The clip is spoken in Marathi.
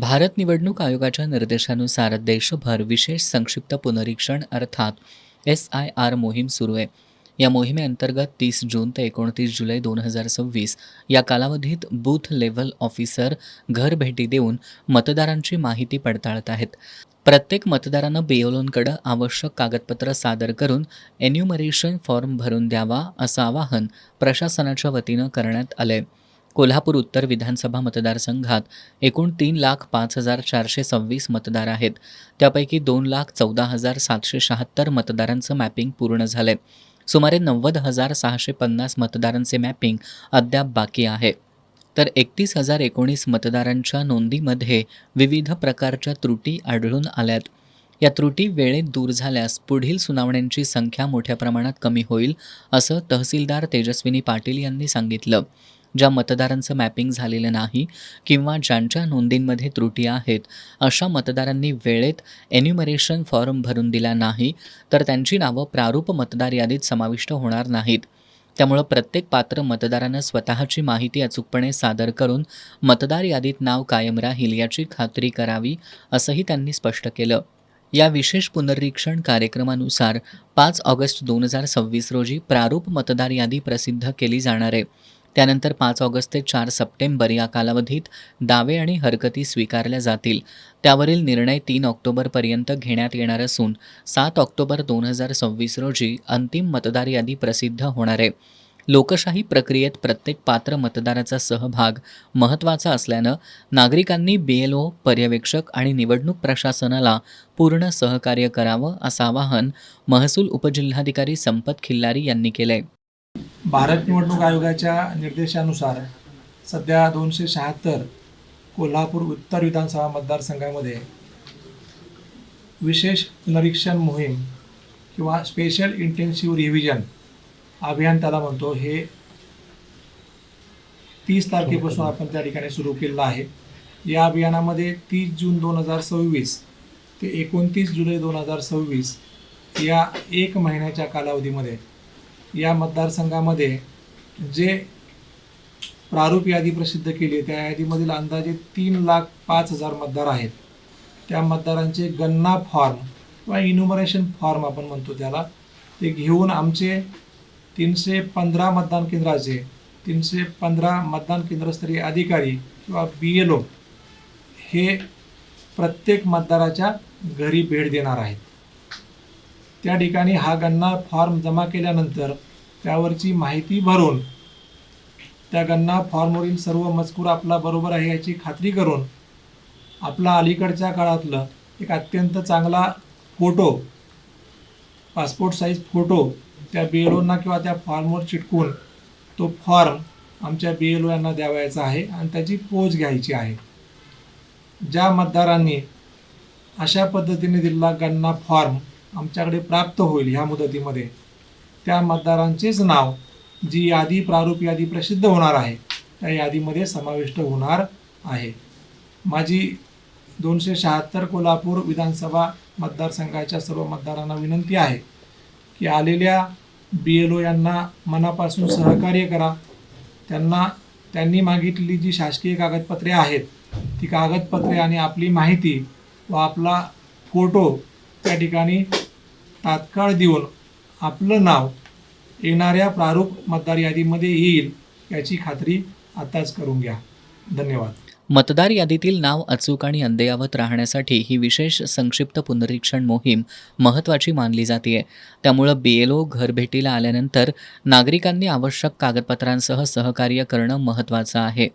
भारत निवडणूक आयोगाच्या निर्देशानुसार देशभर विशेष संक्षिप्त पुनरीक्षण अर्थात SIR मोहीम सुरू आहे. या मोहिमेअंतर्गत 30 जून ते 29 जुलै 2026 या कालावधीत बूथ लेव्हल ऑफिसर घर भेटी देऊन मतदारांची माहिती पडताळत आहेत. प्रत्येक मतदारानं BLOंकडे आवश्यक कागदपत्र सादर करून एन्युमरेशन फॉर्म भरून द्यावा असं आवाहन प्रशासनाच्या वतीनं करण्यात आलंय. कोल्हापूर उत्तर विधानसभा मतदारसंघात एकूण 3,05,426 मतदार आहेत. त्यापैकी 2,14,776 मतदारांचं मॅपिंग पूर्ण झालंय. सुमारे 90,650 मतदारांचे मॅपिंग अद्याप बाकी आहे. तर 31,019 मतदारांच्या नोंदीमध्ये विविध प्रकारच्या त्रुटी आढळून आल्यात. या त्रुटी वेळेत दूर झाल्यास पुढील सुनावण्यांची संख्या मोठ्या प्रमाणात कमी होईल, असं तहसीलदार तेजस्विनी पाटील यांनी सांगितलं. ज्या मतदारांचं मॅपिंग झालेलं नाही किंवा ज्यांच्या नोंदींमध्ये त्रुटी आहेत, अशा मतदारांनी वेळेत एन्युमरेशन फॉर्म भरून दिला नाही तर त्यांची नावं प्रारूप मतदार यादीत समाविष्ट होणार नाहीत. त्यामुळं प्रत्येक पात्र मतदारानं स्वतःची माहिती अचूकपणे सादर करून मतदार यादीत नाव कायम राहील याची खात्री करावी, असंही त्यांनी स्पष्ट केलं. या विशेष पुनरीक्षण कार्यक्रमानुसार 5 ऑगस्ट 2026 रोजी प्रारूप मतदार यादी प्रसिद्ध केली जाणार आहे. त्यानंतर 5 ऑगस्ट ते 4 सप्टेंबर या कालावधीत दावे आणि हरकती स्वीकारल्या जातील. त्यावरील निर्णय 3 ऑक्टोबरपर्यंत घेण्यात येणार असून 7 ऑक्टोबर 2026 रोजी अंतिम मतदार यादी प्रसिद्ध होणार आहे. लोकशाही प्रक्रियेत प्रत्येक पात्र मतदाराचा सहभाग महत्त्वाचा असल्यानं नागरिकांनी BLO, पर्यवेक्षक आणि निवडणूक प्रशासनाला पूर्ण सहकार्य करावं असं आवाहन महसूल उपजिल्हाधिकारी संपत खिल्लारी यांनी केलंय. भारत निवडणूक आयोगाच्या निर्देशानुसार सध्या 276 कोल्हापूर उत्तर विधानसभा मतदारसंघामध्ये विशेष पुनरीक्षण मोहीम किंवा स्पेशल इंटेन्सिव्ह रिव्हिजन अभियान त्याला म्हणतो, हे 30 तारखेपासून आपण त्या ठिकाणी सुरू केलेलं आहे. या अभियानामध्ये 30 जून 2026 ते 29 जुलै 2026 या 1 महिन्याच्या कालावधीमध्ये या मतदारसंघामध्ये जे प्रारूप यादी प्रसिद्ध केली त्या यादीमधील अंदाजे 3,05,000 मतदार आहेत. त्या मतदारांचे गणना फॉर्म किंवा इन्युमरेशन फॉर्म आपण म्हणतो त्याला, ते घेऊन आमचे 315 मतदान केंद्राचे 315 मतदान केंद्रस्तरीय अधिकारी किंवा BLO हे प्रत्येक मतदाराच्या घरी भेट देणार आहेत. त्या ठिकाणी हा गणना फॉर्म जमा केल्यानंतर त्यावरची माहिती भरून त्या गणना फॉर्मवरील सर्व मजकूर आपला बरोबर आहे याची खात्री करून आपला अलीकडच्या काळातलं एक अत्यंत चांगला फोटो, पासपोर्ट साईज फोटो त्या BLOंना किंवा त्या फॉर्मवर चिटकून तो फॉर्म आमच्या BLO यांना द्यावायचा आहे आणि त्याची पोच घ्यायची आहे. ज्या मतदारांनी अशा पद्धतीने दिलेला गणना फॉर्म आमच्याकडे प्राप्त होईल ह्या मुदतीमध्ये, त्या मतदारांचेच नाव जी यादी प्रारूप यादी प्रसिद्ध होणार आहे त्या यादीमध्ये समाविष्ट होणार आहे. माझी 276 कोल्हापूर विधानसभा मतदारसंघाच्या सर्व मतदारांना विनंती आहे की आलेल्या BLO यांना मनापासून सहकार्य करा. त्यांनी मागितलेली जी शासकीय कागदपत्रे आहेत ती कागदपत्रे आणि आपली माहिती व आपला फोटो त्या ठिकाणी तात्काळ देऊन आपलं नाव येणाऱ्या प्रारूप मतदार यादीमध्ये येईल याची खात्री आताच करून घ्या. धन्यवाद. मतदार यादीतील नाव अचूक आणि अद्ययावत राहण्यासाठी ही विशेष संक्षिप्त पुनरीक्षण मोहीम महत्त्वाची मानली जाते. त्यामुळं BLO घरभेटीला आल्यानंतर नागरिकांनी आवश्यक कागदपत्रांसह सहकार्य करणं महत्त्वाचं आहे.